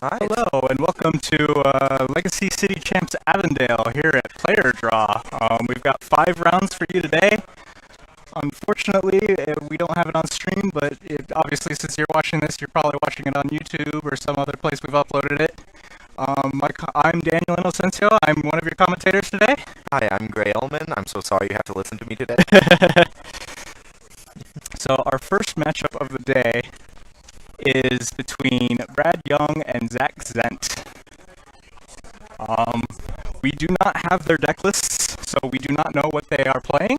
Alright. Hello and welcome to Legacy City Champs Avondale here at Player Draw. We've got 5 rounds for you today. Unfortunately, we don't have it on stream, but obviously since you're watching this, you're probably watching it on YouTube or some other place we've uploaded it. I'm Daniel Inocencio. I'm one of your commentators today. Hi, I'm Gray Ullman. I'm so sorry you have to listen to me today. So our first matchup of the day is between Brad Young and Zach Zent. We do not have their deck lists, so we do not know what they are playing.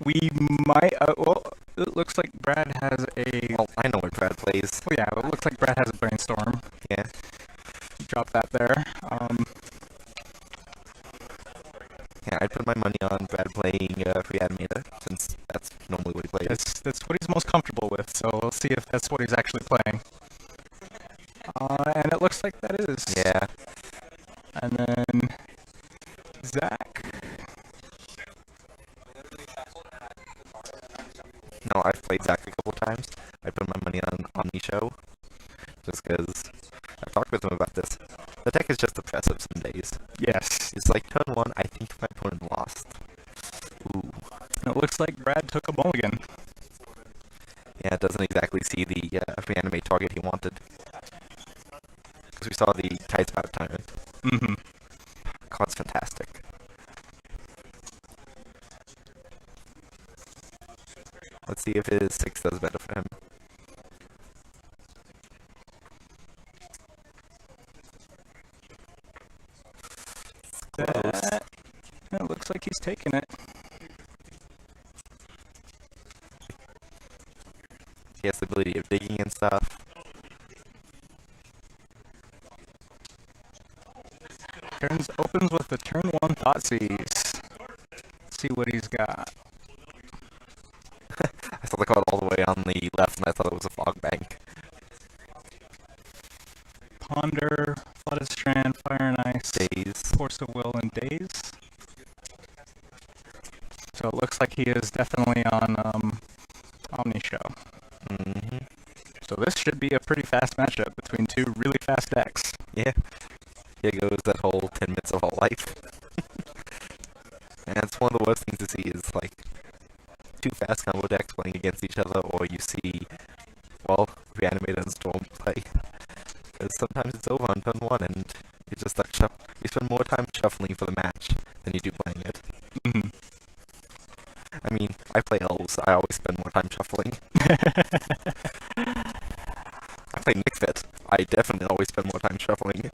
We might, well, it looks like Brad has a, Well, I know what Brad plays. oh yeah, it looks like Brad has a Brainstorm. Yeah. Drop that there. Yeah, I'd put my money on Brad playing Reanimator, since that's normally what he plays. That's what he's most comfortable with, so we'll see if that's what he's actually playing. And it looks like that is. Yeah. And then Zach. No, I've played Zach a couple times. I put my money on Omni-Show, just because I've talked with him about this. The deck is just oppressive some days. Yes. It's like turn 1, I think my opponent lost. Ooh. And it looks like Brad took a mulligan. Yeah, it doesn't exactly see the reanimate target he wanted. Because we saw the tight spout timer. Mm-hmm. Card's fantastic. Let's see if his 6 does better for him. It looks like he's taking it. He has the ability of digging and stuff. Opens with the turn 1 Thoughtseize. See what he's got. I saw the card all the way on the left and I thought it was a fog bank. Ponder, Flooded Strand, Fire and Ice, Daze. Force of Will, and Daze. So it looks like he is definitely on Omni-Show. Mm-hmm. So this should be a pretty fast matchup between two really fast decks. Yeah. Here goes that whole 10 minutes of all life. And it's one of the worst things to see is like 2 fast combo decks playing against each other, or you see, well, Reanimator and Storm play. Because sometimes it's over on turn 1 and you just start you spend more time shuffling for the match than you do playing it. Mm-hmm. I mean, I play elves, I always spend more time shuffling. I play Nickfit, I definitely always spend more time shuffling.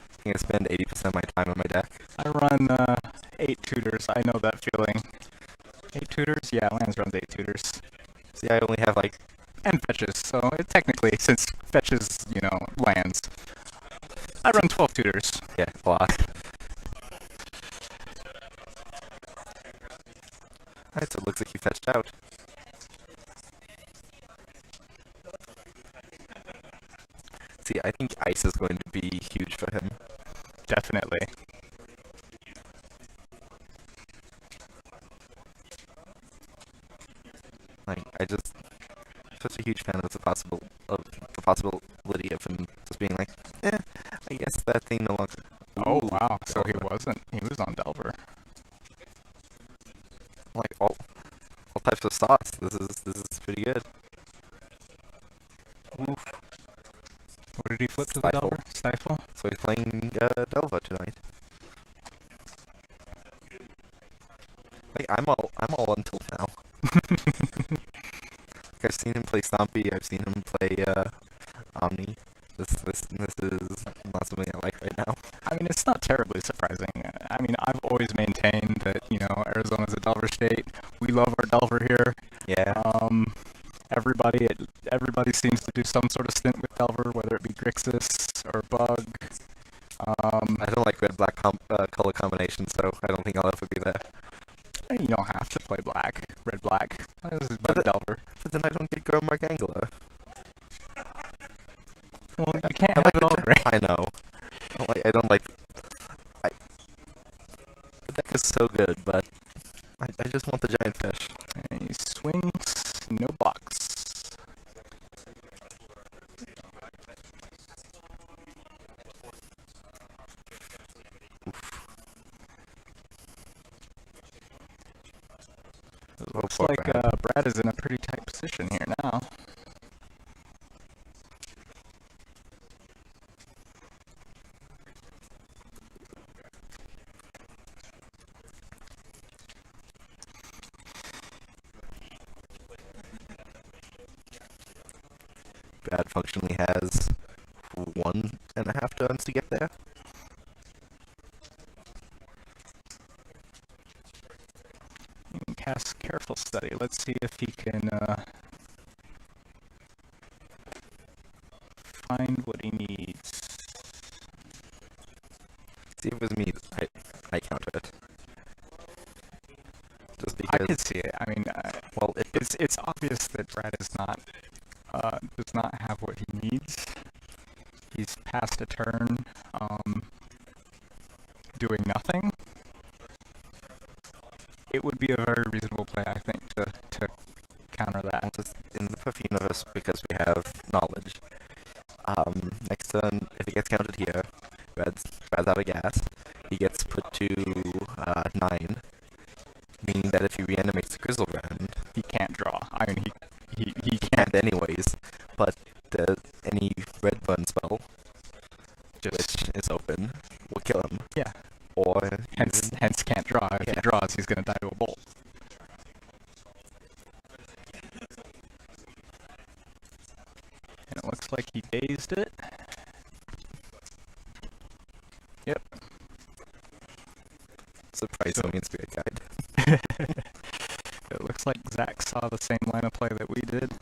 I think I spend 80% of my time on my deck. I run 8 tutors. I know that feeling. 8 tutors? Yeah, Lands runs 8 tutors. See, I only have like... And fetches, so it technically, since fetches, lands. I run 12 tutors. Yeah, a lot. Alright, so it looks like you fetched out. See, I think ice is going to be huge for him. Definitely. Like, such a huge fan of the possibility of him just being like, I guess that thing no longer. Oh Ooh, wow! So he Delver. wasn't. He was on Delver. Like all types of sauce. This is pretty good. Oof. What did he flip to the Stifle. Delver? Stifle. So he's playing Delva tonight. Like I'm all until now. Like, I've seen him play Stompy. I've seen him play Omni. This is not something I like right now. I mean, it's not terribly surprising. I mean, I've always maintained that Arizona's a Delver state. We love our Delver here. Yeah. Everybody seems to do some sort of stint with Delver, whether it be Grixis or Bug. I don't like red-black color combinations, so I don't think I'll ever be there. You don't have to play black, red-black. This is Bug Delver. But then I don't get Grommark Angler. Well, you can't have it all gray. I know. I don't like. The deck is so good, but I just want the giant fish. And he swings, no blocks. Oh, Looks poor like Brad. Brad is in a pretty tight position here now. Brad functionally has 1.5 turns to get there. Cast Careful Study. Let's see if he can find what he needs. See, if it was me, I counter it. Just I because, could see it. I mean, well, it's obvious that Brad is not does not have what he needs. He's passed a turn doing nothing. It would be a very reasonable play, I think, to counter that. just in the perfect universe, because we have knowledge. Next turn, if it gets counted here, Brad's out of gas. He gets put to 9, meaning that if he reanimates the Grizzle Brand, He can't draw. I mean, he he can't can't anyways. But any red burn spell, just which is open, will kill him. yeah. Or Hence can't draw. If he Yeah. draws, he's gonna die to a bolt. And it looks like he dazed it. Yep. surprisingly in Spirit Guide. It looks like Zach saw the same line of play that we did,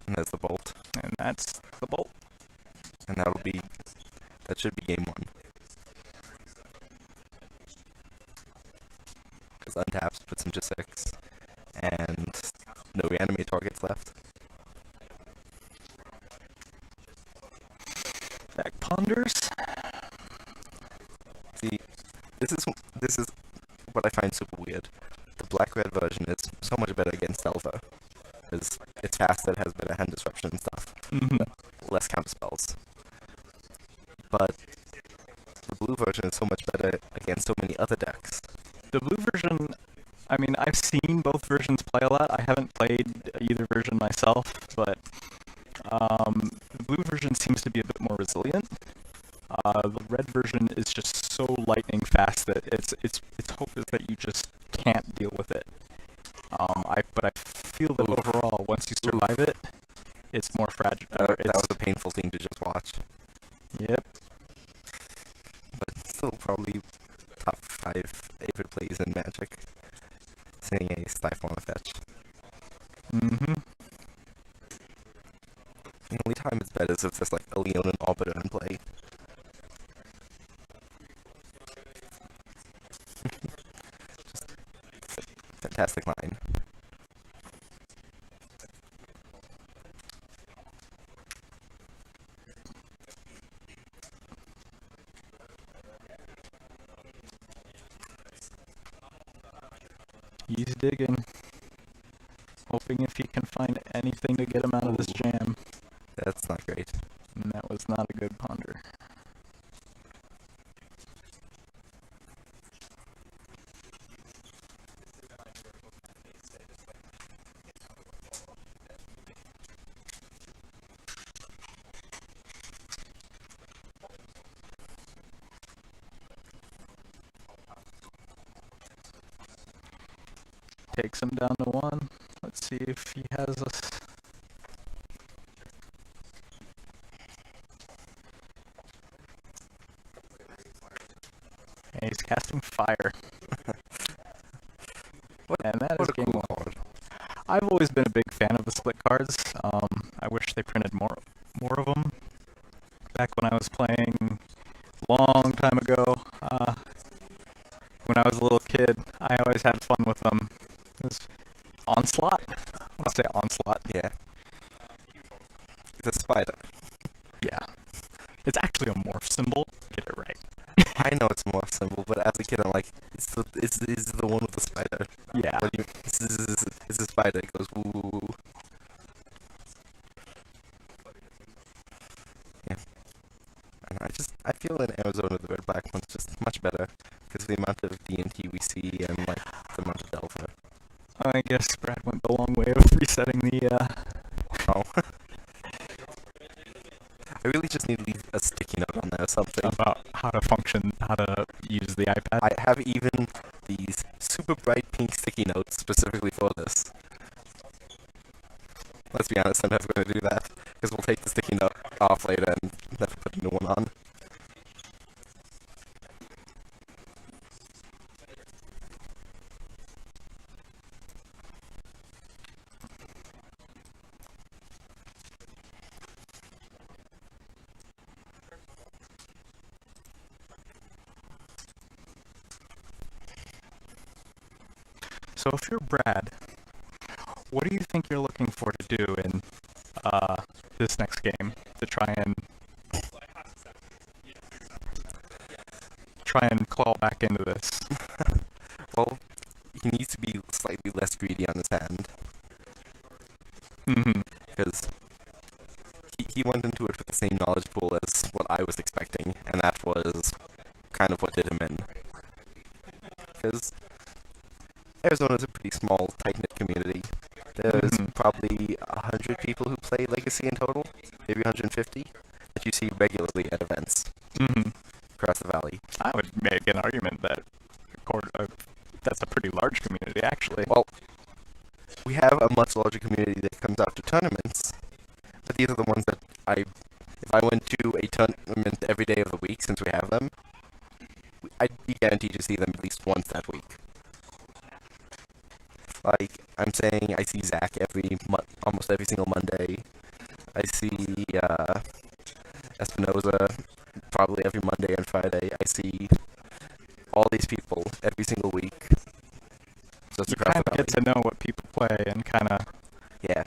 And there's the bolt. and that's the bolt. And that should be game 1. Because untaps puts him to 6. And no reanimate targets left. Zach ponders. See, this is what I find super weird. The black-red version is so much better against Elva. Because it's faster, it has better hand disruption and stuff. Less counter spells. But the blue version is so much better against so many other decks. The blue version, I mean, I've seen both versions play a lot. I haven't played either version myself, but the blue version seems to be a bit more resilient. The red version is just so lightning fast that its hope is that you just can't deal with it. But I feel that overall, once you survive it, it's more fragile. That was a painful thing to just watch. Yep. But still probably top 5 favorite plays in Magic. Seeing a Stifle on a fetch. The only time it's better is if there's like a Leon and Arbiter in play. Just fantastic line. He's digging, hoping if he can find anything to get him out of this jam. That's not great. And that was not a good ponder. Takes him down to 1. Let's see if he has us. And he's casting fire. And that is game 1. I've always been a big fan of the split cards. I wish they printed more of them. Back when I was playing, long time ago, when I was a little kid, I always had fun with them. It was Onslaught. I want to say Onslaught. Yeah. It's a spider. Yeah. It's actually a morph symbol. Get it right. I know it's a morph symbol, but as a kid I'm like, it's the one with the spider. Yeah. What do you, it's a spider. It goes woo. Yeah. And I feel in Arizona the red black one's just much better because of the amount of D&T we see and like I really just need to leave a sticky note on there or something. About how to function, how to use the iPad. I have even these super bright pink sticky notes specifically for this. Let's be honest, I'm never going to do that, because we'll take the sticky note off later and never put a new one on. So if you're Brad, what do you think you're looking for to do in this next game to try and claw back into this? Well, he needs to be slightly less greedy on his hand, Mm-hmm. because he went into it with the same knowledge pool as what I was expecting, and that was kind of what did him in. Because Arizona's a pretty small, tight-knit community. There's probably 100 people who play Legacy in total, maybe 150, that you see regularly at events across the valley. I would make an argument that that's a pretty large community, actually. Well, we have a much larger community that comes out to tournaments, but these are the ones that if I went to a tournament every day of the week, since we have them, I'd be guaranteed to see them at least once that week. Like, I'm saying I see Zach almost every single Monday. I see Espinoza probably every Monday and Friday. I see all these people every single week. Just You across kind the of valley. get to know what people play and kind of... Yeah.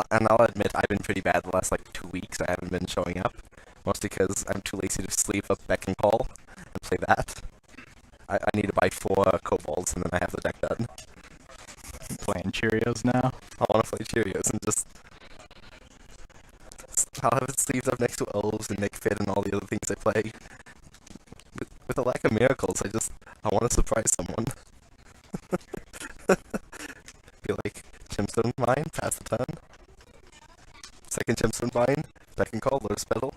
And I'll admit, I've been pretty bad the last, 2 weeks. I haven't been showing up. Mostly because I'm too lazy to sleep up Beck and Call and play that. I need to buy 4 kobolds and then I have the deck done. playing Cheerios now. I want to play Cheerios and just... I'll have it sleeved up next to Elves and Nick Fit and all the other things I play. With the lack of miracles, I want to surprise someone. Be like, Gemstone Mine, pass the turn. Second Gemstone Mine, Beck and Call, Lotus Petal.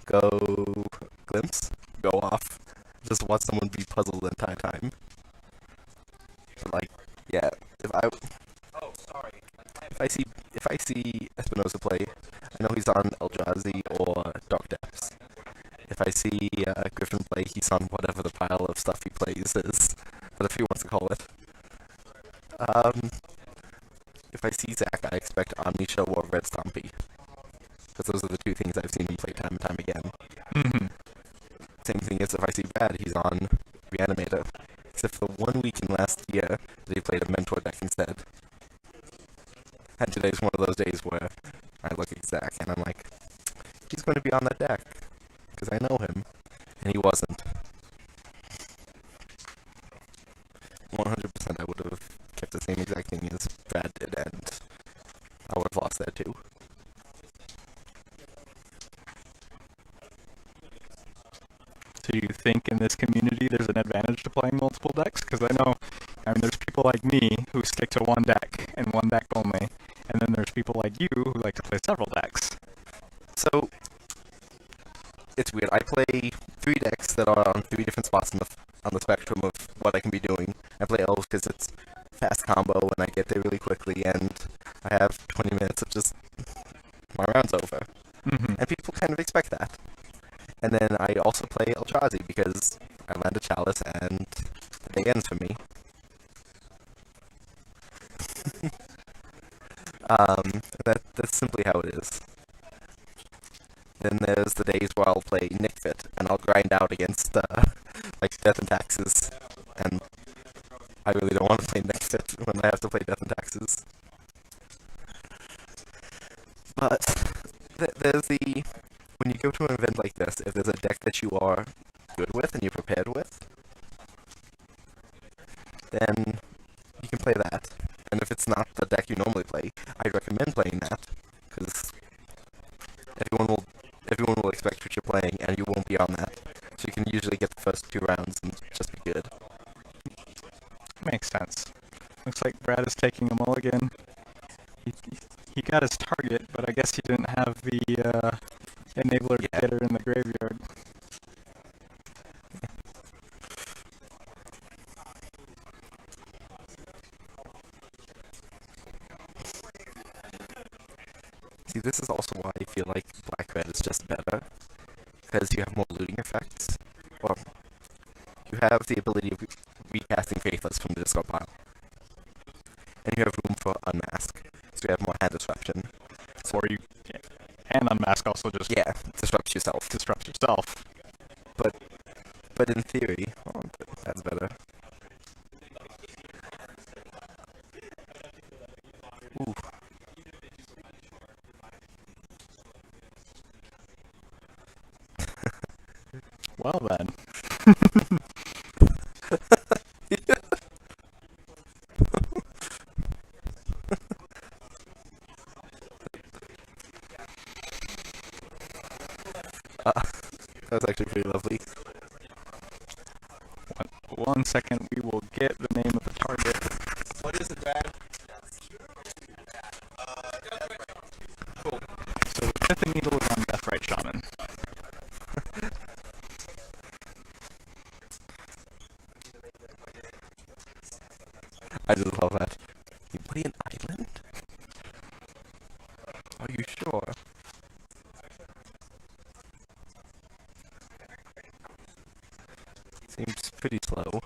Go Glimpse, go off. Just watch someone be puzzled the entire time. But yeah, if I see Espinoza play, I know he's on Eldrazi or Dark Depths. If I see Griffin play, he's on whatever the pile of stuff he plays is, whatever he wants to call it. If I see Zach, I expect Omni Show or Red Stompy. Because those are the 2 things I've seen him play time and time again. Same thing as if I see Brad, he's on Reanimator. Except for the 1 week in last year that he played a Mentor deck instead. And today's one of those days where I look at Zach and I'm like, he's going to be on that deck. Because I know him. And he wasn't. 100% I would have kept the same exact thing as Brad did, and I would have lost that too. So do you think in this community there's an advantage to playing multiple decks? Because I mean, there's people like me who stick to one deck and one deck only, and then there's people like you who like to play several decks. So, it's weird. I play 3 decks that are on 3 different spots on the spectrum of what I can be doing. I play Elves because it's fast combo and I get there really quickly, and I have 20 minutes of just my round's over. And people kind of expect that. And then I also play Eldrazi because I land a Chalice and the day ends for me. That's simply how it is. Then there's the days where I'll play Nick Fit and I'll grind out against Death and Taxes, and I really don't want to play Nick Fit when I have to play Death and Taxes. But there's when you go to an event like this, if there's a deck that you are good with and you're prepared with, then you can play that. And if it's not the deck you normally play, I'd recommend playing that, because everyone will expect what you're playing, and you won't be on that. So you can usually get the first 2 rounds and just be good. Makes sense. Looks like Brad is taking a mulligan. He got his target, but I guess he didn't have the enabler to Yeah. get her in the graveyard. See, this is also why I feel like black-red is just better, because you have more looting effects. Well, you have the ability of recasting Faithless from the discard pile. And you have room for Unmask, so you have more hand disruption. Or you and Unmask also just Yeah, disrupts yourself. disrupts yourself. But in theory, oh, that's better. Ooh. Well then. That was actually pretty lovely. One second, we will get the name of the target. What is it, Brad? Cool. So the fifth needle is on Deathrite Shaman. I just love that. You play an island? Are you sure? Seems pretty slow.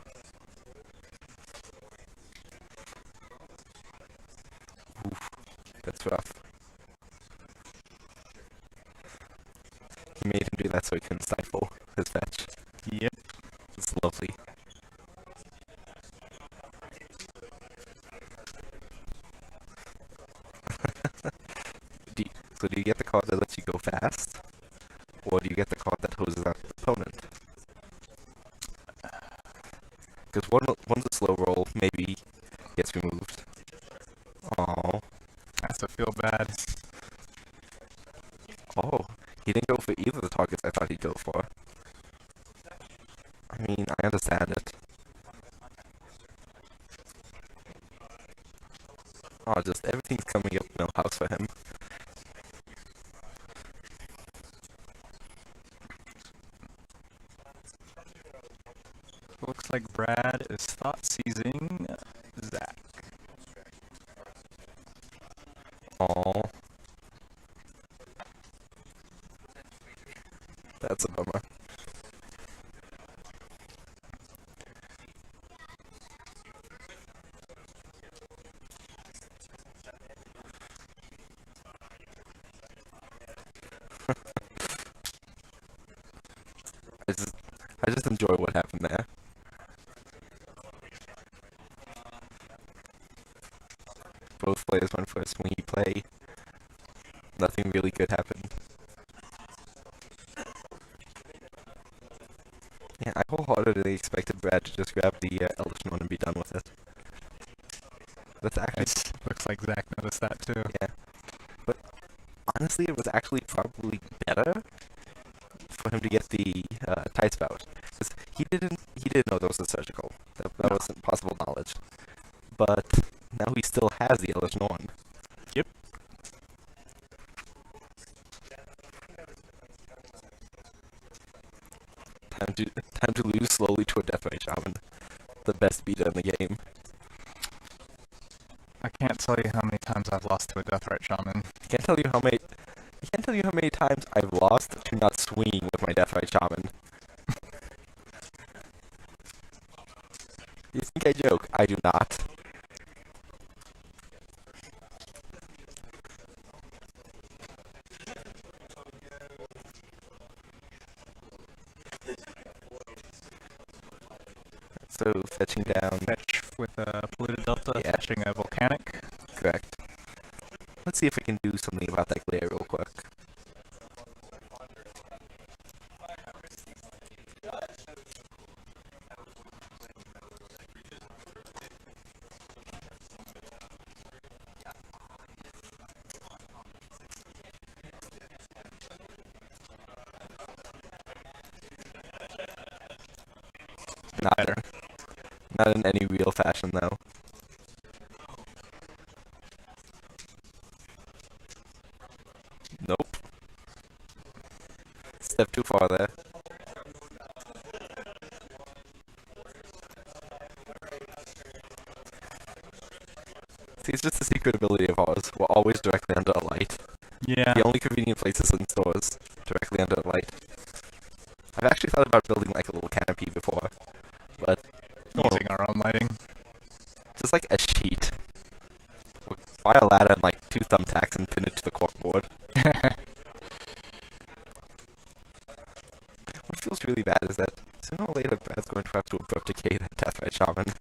Oof, that's rough. He made him do that so he couldn't stifle his fetch. Yep. It's lovely. So do you get the card that lets you go fast? Or do you get the card that hoses out the opponent? Because one's a slow roll, maybe gets removed. Oh, Has to feel bad. oh, he didn't go for either of the targets I thought he'd go for. I mean, I understand it. Oh, just everything's coming up Millhouse for him. Looks like Brad is thought seizing Zach. Oh, that's a bummer. I just, I just enjoy what happened there. Both players went first. When you play, nothing really good happened. Yeah, I wholeheartedly expected Brad to just grab the Eldritch One and be done with it. That's actually, Nice. Looks like Zach noticed that too. yeah. But honestly, it was actually probably better for him to get the tight spout, because he didn't know that was a surgical. That No. wasn't possible knowledge. But now he still has the Eldritch One. Yep. Time to lose slowly to a Deathrite Shaman, the best beater in the game. I can't tell you how many times I've lost to a Deathrite Shaman. I can't tell you how many times I've lost to not swinging with my Deathrite Shaman. You think I joke? I do not. So fetching down. Fetch with a polluted delta, Yeah. fetching a volcanic. Correct. Let's see if we can do something about that glare real quick. Better. Not in any real fashion, though. Nope. step too far there. See, it's just a secret ability of ours. We're always directly under a light. Yeah. The only convenient places in stores, directly under a light. I've actually thought about building like a little canopy before, but Using our own lighting. just like a sheet. Buy a ladder and like 2 thumbtacks and pin it to the corkboard. What feels really bad is that sooner or later Brad's going to have to abdicate that Deathmatch Shaman.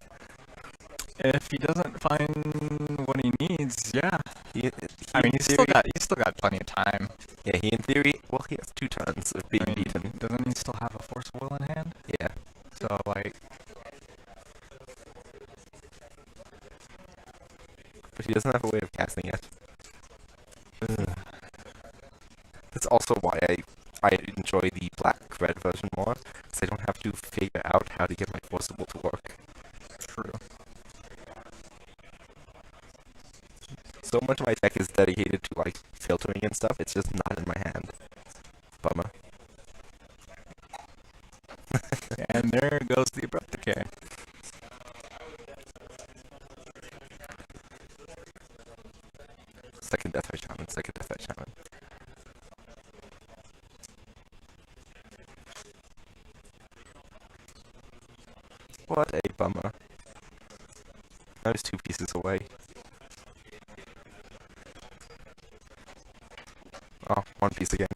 If he doesn't find what he needs, yeah. I mean, he's theory, still got plenty of time. Yeah, he in theory, well, he has 2 turns of being beaten. Doesn't he still have a Force of Will in hand? Yeah. So, like... But he doesn't have a way of casting it. That's also why I enjoy the black-red version more, because I don't have to figure out how to get my Forcible to work. True. So much of my tech is dedicated to, like, filtering and stuff, it's just not in my hand. Bummer. And there goes the Abrupt Decay. Second Deathmatch Shaman, second Deathmatch Shaman. What a bummer. I was 2 pieces away. Oh, 1 piece again.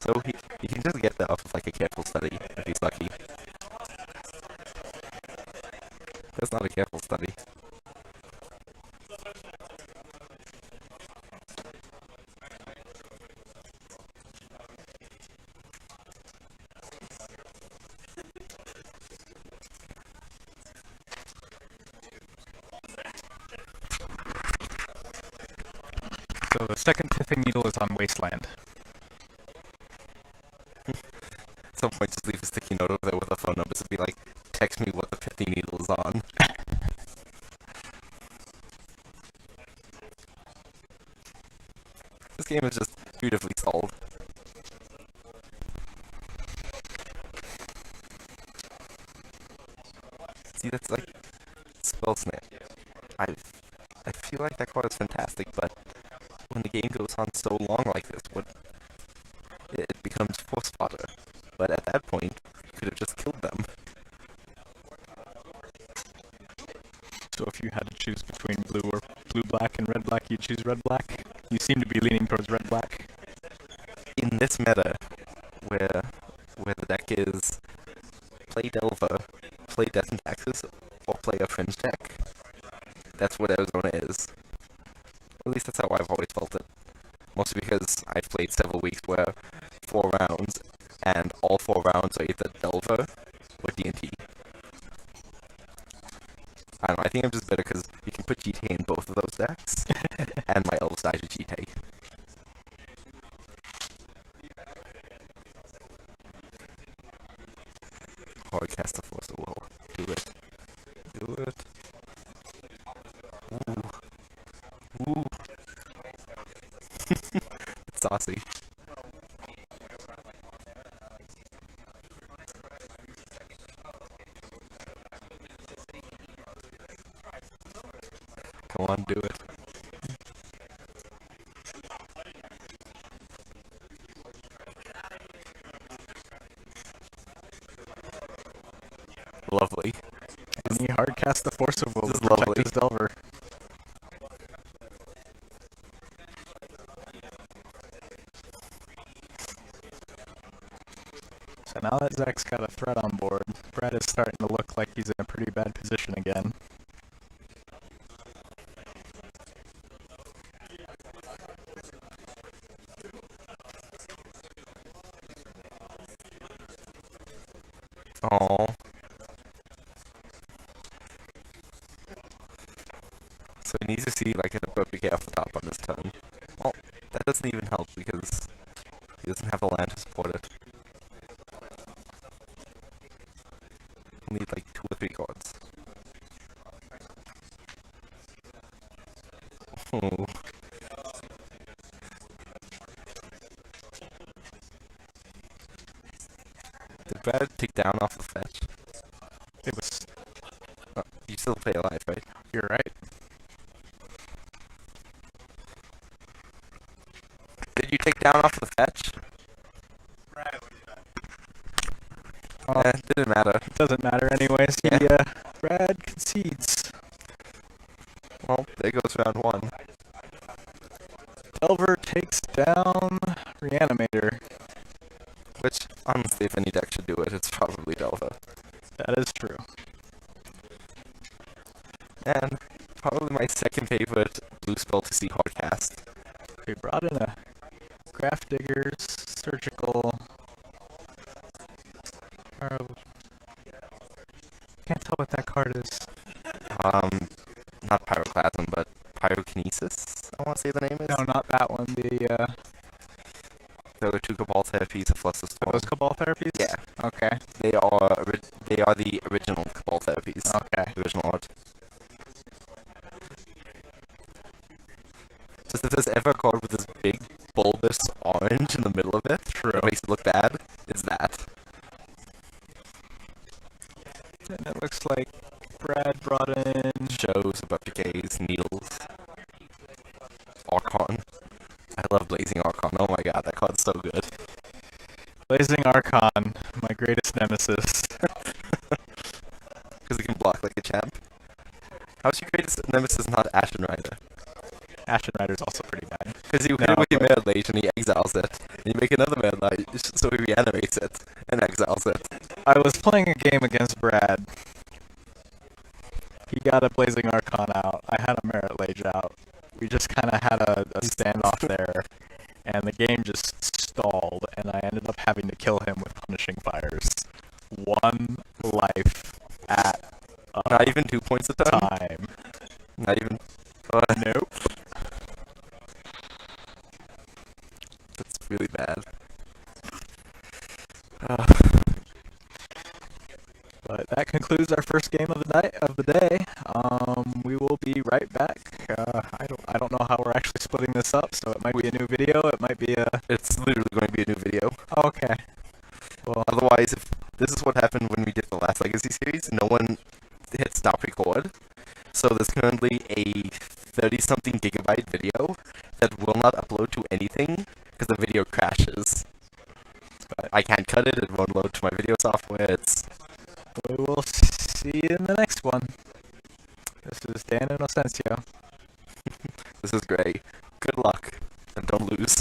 So he can just get that off of like a careful study, if he's lucky. That's not a careful study. So the second pithing needle is on Wasteland. At some point, just leave a sticky note over there with the phone numbers and be like, text me what the pithing needle is on. This game is just beautifully solved. See, that's like spell snap. I feel like that card is fantastic, but when the game goes on so long like this, it becomes force fodder. But at that point, you could have just killed them. So if you had to choose between blue-black and red-black, you'd choose red-black? You seem to be leaning towards red-black. In this meta, where the deck is play Delver, play Death and Taxes, or play a Fringe deck, that's what Arizona is. At least that's how I've always felt it. Mostly because I've played several weeks where 4 rounds, and all 4 rounds are either Delver or D&T. I don't know, I think I'm just better because you can put GT in both of those decks, and my elves die to GT. Or I cast the Force of Will. Do it. Do it. Ooh. Ooh. It's saucy. Come on, do it. Lovely. And he hard cast the Force of Will This to is protect lovely. his Delver. So now that Zach's got a threat on board, Brad is starting to look like he's in a pretty bad position again. Oh. So he needs to see like an appropriate off the top on this turn. Well, that doesn't even help because he doesn't have the land to support it. He'll need like 2 or 3 cards. Oh. Brad take down off the fetch? It was. You still play alive, right? You're right. Did you take down off the fetch? It Didn't matter. doesn't matter anyways. Yeah. Brad concedes. Well, there goes round 1. Delver takes down Reanimator. Which, honestly, if any deck should do it, it's probably Delva. That is true. And probably my second favorite blue spell to see hardcast. We brought in a Graph Diggers, Surgical. Can't tell what that card is. Not Pyroclasm, but Pyrokinesis, I want to say the name is. No, not that one. The There are 2 Cabal Therapies, a Fluster are Storm. those Cabal Therapies? Yeah. Okay. They are the original Cabal Therapies. Okay. The original art. Just if there's ever a card with this big bulbous orange in the middle of it, that makes it look bad, it's that. And it looks like Brad brought in Shows, Abrupt Decays, Needles, Archon. I love Blazing Archon. Oh my god, that card's so good. Blazing Archon, my greatest nemesis. Because it can block like a champ. How's your greatest nemesis not Ashen Rider? Ashen Rider's also pretty bad. Because you hit it with your Merit Lage and he exiles it. And you make another Merit Lage, so he reanimates it and exiles it. I was playing a game against Brad. He got a Blazing Archon out. I had a Merit Lage out. We just kind of had a standoff there. And the game just stalled, and I ended up having to kill him with Punishing Fires. 1 life at a Not even 2 points a time. Not even... Nope. That's really bad. But that concludes our first game of the day. We will be right back. I don't know how we're actually splitting this up, so it might be a new video. It might be a. It's literally going to be a new video. Okay. Well, Otherwise, if this is what happened when we did the last Legacy series, no one hit stop record. So there's currently a 30-something gigabyte video that will not upload to anything because the video crashes. But I can't cut it. It won't load to my video software. we will see you in the next one. This is Dan Inocencio. This is great. Good luck, and don't lose.